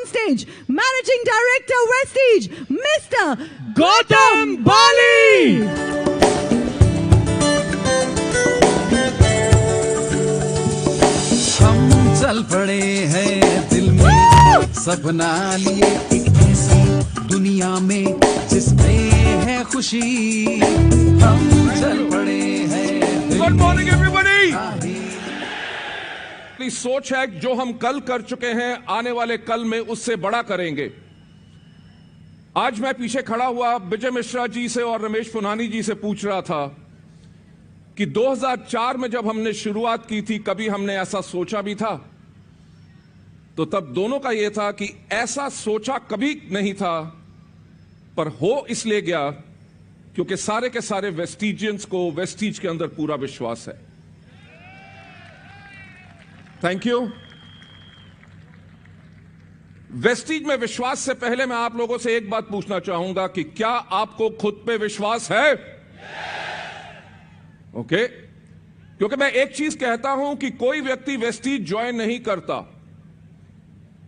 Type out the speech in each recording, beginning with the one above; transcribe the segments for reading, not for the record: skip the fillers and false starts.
stage, Managing Director Vestige, Mr. Gautam बाली। हम चल पड़े हैं दिल में सपना लिए एक ऐसी दुनिया में जिसमें है खुशी। हम चल पड़े हैं। Good morning everybody. सोच है जो हम कल कर चुके हैं आने वाले कल में उससे बड़ा करेंगे। आज मैं पीछे खड़ा हुआ विजय मिश्रा जी से और रमेश पुनानी जी से पूछ रहा था कि 2004 में जब हमने शुरुआत की थी कभी हमने ऐसा सोचा भी था? तो तब दोनों का यह था कि ऐसा सोचा कभी नहीं था, पर हो इसलिए गया क्योंकि सारे के सारे वेस्टिजियंस को वेस्टिज के अंदर पूरा विश्वास है। Thank you. वेस्टिज में विश्वास से पहले मैं आप लोगों से एक बात पूछना चाहूंगा कि क्या आपको खुद पे विश्वास है? ओके। क्योंकि मैं एक चीज कहता हूं कि कोई व्यक्ति वेस्टिज ज्वाइन नहीं करता,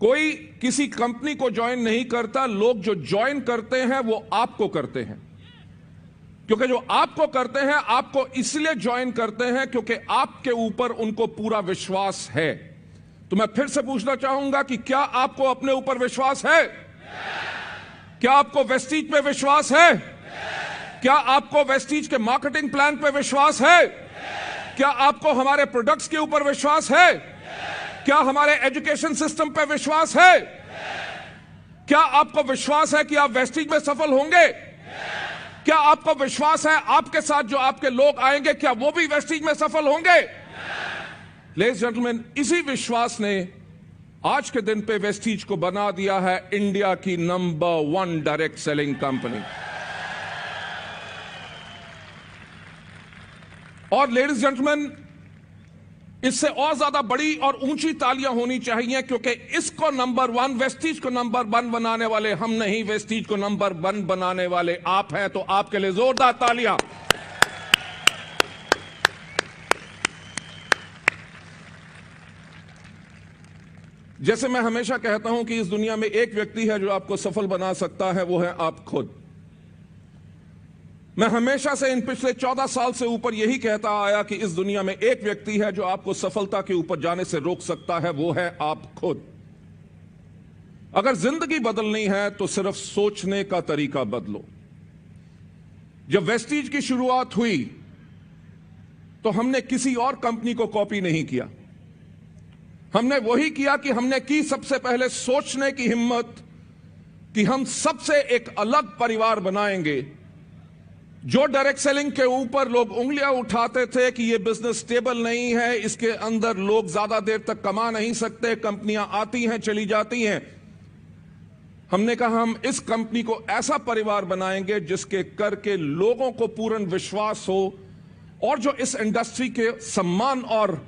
कोई किसी कंपनी को ज्वाइन नहीं करता। लोग जो ज्वाइन करते हैं वो आपको करते हैं, क्योंकि जो आपको करते हैं आपको इसलिए ज्वाइन करते हैं क्योंकि आपके ऊपर उनको पूरा विश्वास है। तो मैं फिर से पूछना चाहूंगा कि क्या आपको अपने ऊपर विश्वास है? क्या आपको वेस्टिज पे विश्वास है? क्या आपको वेस्टिज के मार्केटिंग प्लान पे विश्वास है? क्या आपको हमारे प्रोडक्ट्स के ऊपर विश्वास है? क्या हमारे एजुकेशन सिस्टम पे विश्वास है? क्या आपको विश्वास है कि आप वेस्टिज में सफल होंगे? क्या आपको विश्वास है आपके साथ जो आपके लोग आएंगे क्या वो भी वेस्टिज में सफल होंगे? लेडीज जेंटलमैन, इसी विश्वास ने आज के दिन पे वेस्टिज को बना दिया है इंडिया की नंबर 1 डायरेक्ट सेलिंग कंपनी। और लेडीज जेंटलमैन, इससे और ज्यादा बड़ी और ऊंची तालियां होनी चाहिए क्योंकि इसको नंबर 1, वेस्टिज को नंबर 1 बनाने वाले हम नहीं, वेस्टिज को नंबर 1 बनाने वाले आप हैं। तो आपके लिए जोरदार तालियां। जैसे मैं हमेशा कहता हूं कि इस दुनिया में एक व्यक्ति है जो आपको सफल बना सकता है, वो है आप खुद। मैं हमेशा से इन पिछले 14 साल से ऊपर यही कहता आया कि इस दुनिया में एक व्यक्ति है जो आपको सफलता के ऊपर जाने से रोक सकता है, वो है आप खुद। अगर जिंदगी बदलनी है तो सिर्फ सोचने का तरीका बदलो। जब वेस्टिज की शुरुआत हुई तो हमने किसी और कंपनी को कॉपी नहीं किया। हमने वही किया कि हमने की सबसे पहले सोचने की हिम्मत कि हम सबसे एक अलग परिवार बनाएंगे। जो डायरेक्ट सेलिंग के ऊपर लोग उंगलियां उठाते थे कि यह बिजनेस स्टेबल नहीं है, इसके अंदर लोग ज्यादा देर तक कमा नहीं सकते, कंपनियां आती हैं चली जाती हैं, हमने कहा हम इस कंपनी को ऐसा परिवार बनाएंगे जिसके करके लोगों को पूर्ण विश्वास हो और जो इस इंडस्ट्री के सम्मान और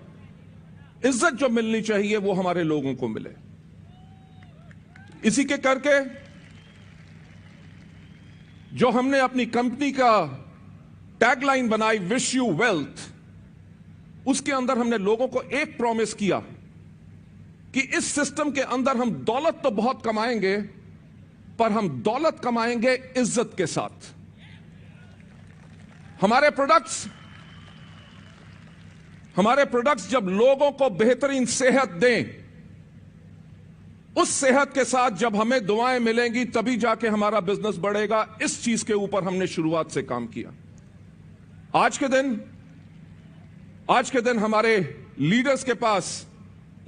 इज्जत जो मिलनी चाहिए वो हमारे लोगों को मिले। इसी के करके जो हमने अपनी कंपनी का टैगलाइन बनाई, विश यू वेल्थ, उसके अंदर हमने लोगों को एक प्रॉमिस किया कि इस सिस्टम के अंदर हम दौलत तो बहुत कमाएंगे, पर हम दौलत कमाएंगे इज्जत के साथ। हमारे प्रोडक्ट्स जब लोगों को बेहतरीन सेहत दें, उस सेहत के साथ जब हमें दुआएं मिलेंगी तभी जाके हमारा बिजनेस बढ़ेगा। इस चीज के ऊपर हमने शुरुआत से काम किया। आज के दिन हमारे लीडर्स के पास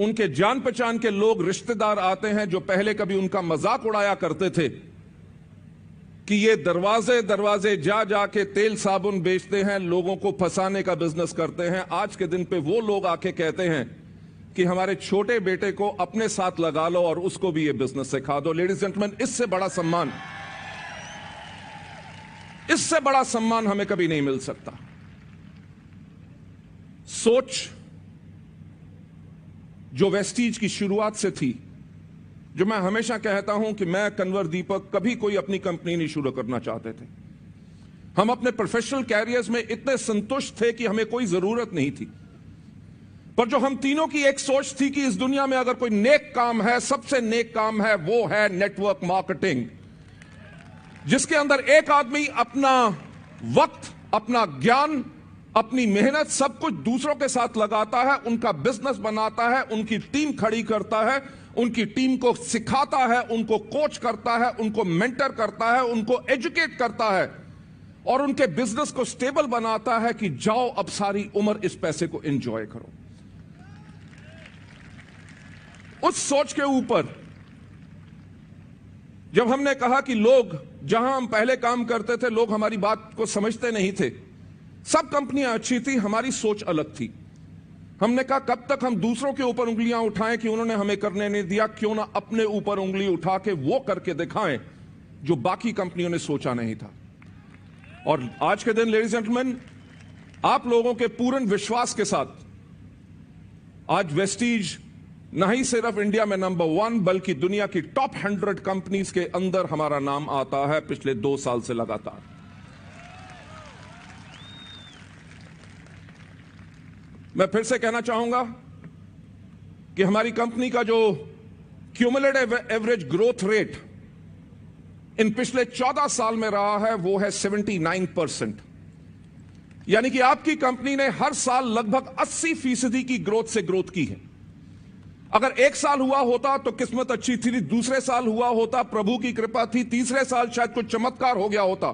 उनके जान पहचान के लोग, रिश्तेदार आते हैं जो पहले कभी उनका मजाक उड़ाया करते थे कि ये दरवाजे दरवाजे जा जाके तेल साबुन बेचते हैं, लोगों को फंसाने का बिजनेस करते हैं। आज के दिन पे वो लोग आके कहते हैं कि हमारे छोटे बेटे को अपने साथ लगा लो और उसको भी ये बिजनेस सिखा दो। लेडीज जेंटलमैन, इससे बड़ा सम्मान हमें कभी नहीं मिल सकता। सोच जो वेस्टिज की शुरुआत से थी, जो मैं हमेशा कहता हूं कि मैं, कन्वर दीपक, कभी कोई अपनी कंपनी नहीं शुरू करना चाहते थे। हम अपने प्रोफेशनल कैरियर्स में इतने संतुष्ट थे कि हमें कोई जरूरत नहीं थी। पर जो हम तीनों की एक सोच थी कि इस दुनिया में अगर कोई नेक काम है, सबसे नेक काम है, वो है नेटवर्क मार्केटिंग, जिसके अंदर एक आदमी अपना वक्त, अपना ज्ञान, अपनी मेहनत, सब कुछ दूसरों के साथ लगाता है, उनका बिजनेस बनाता है, उनकी टीम खड़ी करता है, उनकी टीम को सिखाता है, उनको कोच करता है, उनको मेंटर करता है, उनको एजुकेट करता है और उनके बिजनेस को स्टेबल बनाता है कि जाओ अब सारी उम्र इस पैसे को एंजॉय करो। उस सोच के ऊपर जब हमने कहा कि लोग, जहां हम पहले काम करते थे, लोग हमारी बात को समझते नहीं थे, सब कंपनियां अच्छी थी, हमारी सोच अलग थी। हमने कहा कब तक हम दूसरों के ऊपर उंगलियां उठाएं कि उन्होंने हमें करने नहीं दिया, क्यों ना अपने ऊपर उंगली उठा के वो करके दिखाएं जो बाकी कंपनियों ने सोचा नहीं था। और आज के दिन लेडीज जेंटलमैन, आप लोगों के पूर्ण विश्वास के साथ आज वेस्टीज न ही सिर्फ इंडिया में नंबर 1 बल्कि दुनिया की टॉप 100 कंपनीज के अंदर हमारा नाम आता है पिछले 2 साल से लगातार। मैं फिर से कहना चाहूंगा कि हमारी कंपनी का जो cumulative average growth rate in पिछले 14 साल में रहा है वो है 79%, यानी कि आपकी कंपनी ने हर साल लगभग 80% की ग्रोथ से ग्रोथ की है। अगर एक साल हुआ होता तो किस्मत अच्छी थी, दूसरे साल हुआ होता प्रभु की कृपा थी, तीसरे साल शायद कुछ चमत्कार हो गया होता,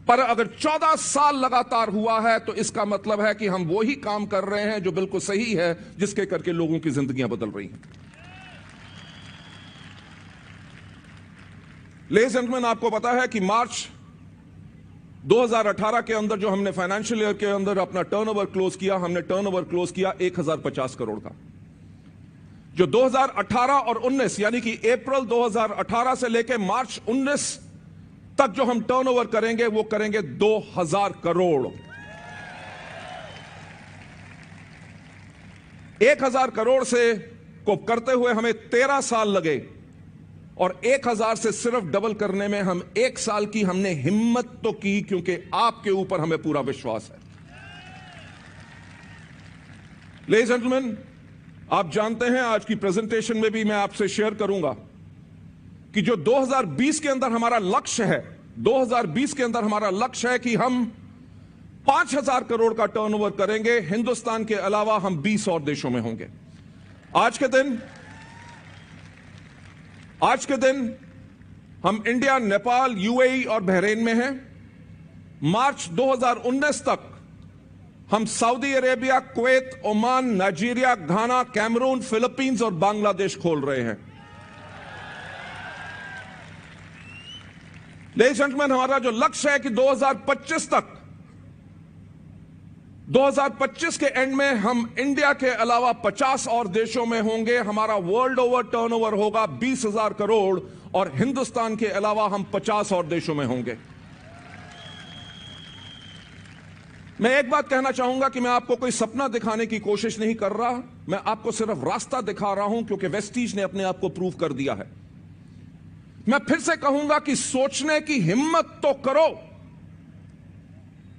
पर अगर 14 साल लगातार हुआ है तो इसका मतलब है कि हम वो ही काम कर रहे हैं जो बिल्कुल सही है, जिसके करके लोगों की जिंदगियां बदल रही हैं। लेडीज एंड जेंटलमैन, आपको पता है कि मार्च 2018 के अंदर जो हमने फाइनेंशियल ईयर के अंदर अपना टर्नओवर क्लोज किया, हमने टर्नओवर क्लोज किया 1050 करोड़ का। जो 2018 और 19 यानी कि अप्रैल 2018 से लेकर मार्च 19 तक जो हम टर्नओवर करेंगे वो करेंगे 2000 करोड़। 1000 करोड़ से को करते हुए हमें 13 साल लगे और 1000 से सिर्फ डबल करने में हम 1 साल की हमने हिम्मत तो की, क्योंकि आपके ऊपर हमें पूरा विश्वास है। लेडीज एंड जेंटलमैन, आप जानते हैं आज की प्रेजेंटेशन में भी मैं आपसे शेयर करूंगा कि जो 2020 के अंदर हमारा लक्ष्य है, 2020 के अंदर हमारा लक्ष्य है कि हम 5000 करोड़ का टर्नओवर करेंगे। हिंदुस्तान के अलावा हम 20 और देशों में होंगे। आज के दिन हम इंडिया, नेपाल, यूएई और बहरीन में हैं। मार्च 2019 तक हम Saudi Arabia, Kuwait, Oman, Nigeria, Ghana, Cameroon, Philippines और बांग्लादेश खोल रहे हैं। लेडीज एंड जेंटलमैन, हमारा जो लक्ष्य है कि 2025 तक, 2025 के एंड में हम इंडिया के अलावा 50 और देशों में होंगे। हमारा वर्ल्ड ओवर टर्नओवर होगा 20,000 करोड़ और हिंदुस्तान के अलावा हम 50 और देशों में होंगे। मैं एक बात कहना चाहूंगा कि मैं आपको कोई सपना दिखाने की कोशिश नहीं कर रहा, मैं आपको सिर्फ रास्ता दिखा रहा हूं, क्योंकि वेस्टीज ने अपने आप को प्रूव कर दिया है। मैं फिर से कहूंगा कि सोचने की हिम्मत तो करो।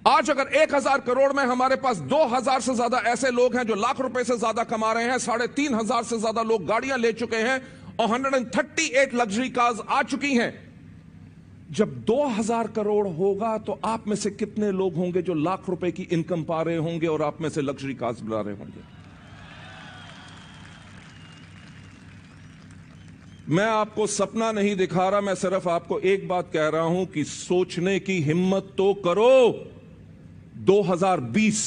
आज अगर 1000 करोड़ में हमारे पास 2000 से ज्यादा ऐसे लोग हैं जो लाख रुपए से ज्यादा कमा रहे हैं, 3500 से ज्यादा लोग गाड़ियां ले चुके हैं और 138 लग्जरी कार्स आ चुकी हैं। जब 2000 करोड़ होगा तो आप में से कितने लोग होंगे जो लाख रुपए की इनकम पा रहे होंगे और आप में से लग्जरी कार्स बुला रहे होंगे? मैं आपको सपना नहीं दिखा रहा, मैं सिर्फ आपको एक बात कह रहा हूं कि सोचने की हिम्मत तो करो। 2020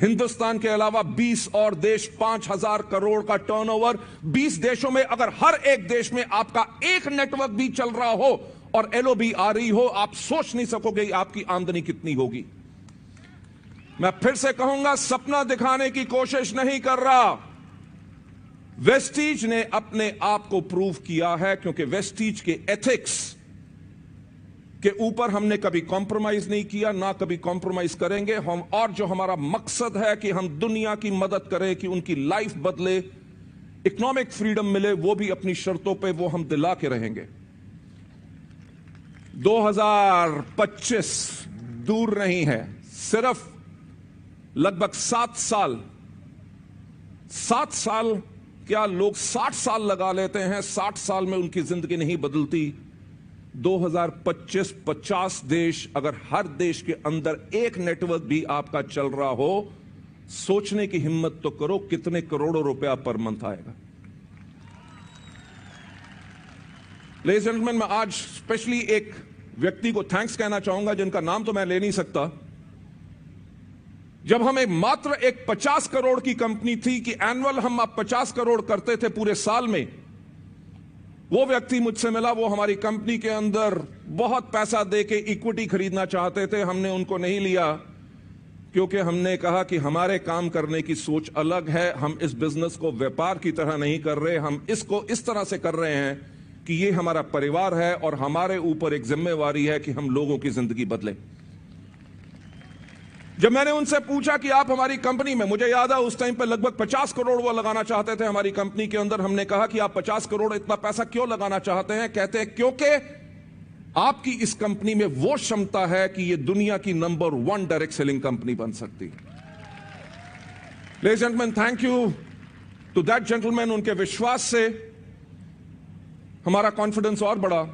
हिंदुस्तान के अलावा 20 और देश, 5000 करोड़ का टर्नओवर। 20 देशों में अगर हर एक देश में आपका एक नेटवर्क भी चल रहा हो और एलओबी आ रही हो, आप सोच नहीं सकोगे आपकी आमदनी कितनी होगी। मैं फिर से कहूंगा, सपना दिखाने की कोशिश नहीं कर रहा। वेस्टीज ने अपने आप को प्रूव किया है, क्योंकि वेस्टीज के एथिक्स के ऊपर हमने कभी कॉम्प्रोमाइज नहीं किया, ना कभी कॉम्प्रोमाइज करेंगे हम। और जो हमारा मकसद है कि हम दुनिया की मदद करें, कि उनकी लाइफ बदले, इकोनॉमिक फ्रीडम मिले, वो भी अपनी शर्तों पे वो हम दिला के रहेंगे। 2025 दूर नहीं है, सिर्फ लगभग 7 साल 7 साल, क्या लोग 60 साल लगा लेते हैं, 60 साल में उनकी जिंदगी नहीं बदलती। 2025 50 देश, अगर हर देश के अंदर एक नेटवर्क भी आपका चल रहा हो, सोचने की हिम्मत तो करो कितने करोड़ों रुपया पर मंथ आएगा। लेडीज एंड जेंटलमैन, मैं आज स्पेशली एक व्यक्ति को थैंक्स कहना चाहूंगा जिनका नाम तो मैं ले नहीं सकता। जब हम मात्र एक 50 करोड़ की कंपनी थी कि एनुअल हम अब 50 करोड़ करते थे पूरे साल में, वो व्यक्ति मुझसे मिला। वो हमारी कंपनी के अंदर बहुत पैसा देके इक्विटी खरीदना चाहते थे। हमने उनको नहीं लिया क्योंकि हमने कहा कि हमारे काम करने की सोच अलग है। हम इस बिजनेस को व्यापार की तरह नहीं कर रहे, हम इसको इस तरह से कर रहे हैं कि ये हमारा परिवार है और हमारे ऊपर एक जिम्मेवारी है कि हम लोगों की जिंदगी बदलें। जब मैंने उनसे पूछा कि आप हमारी कंपनी में, मुझे याद है उस टाइम पे लगभग 50 करोड़ वो लगाना चाहते थे हमारी कंपनी के अंदर। हमने कहा कि आप 50 करोड़ इतना पैसा क्यों लगाना चाहते हैं? कहते हैं क्योंकि आपकी इस कंपनी में वो क्षमता है कि ये दुनिया की नंबर 1 डायरेक्ट सेलिंग कंपनी बन सकती है। Ladies and gentleman, thank you to that gentleman. उनके विश्वास से हमारा कॉन्फिडेंस और बढ़ा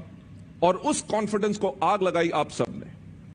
और उस कॉन्फिडेंस को आग लगाई आप सब।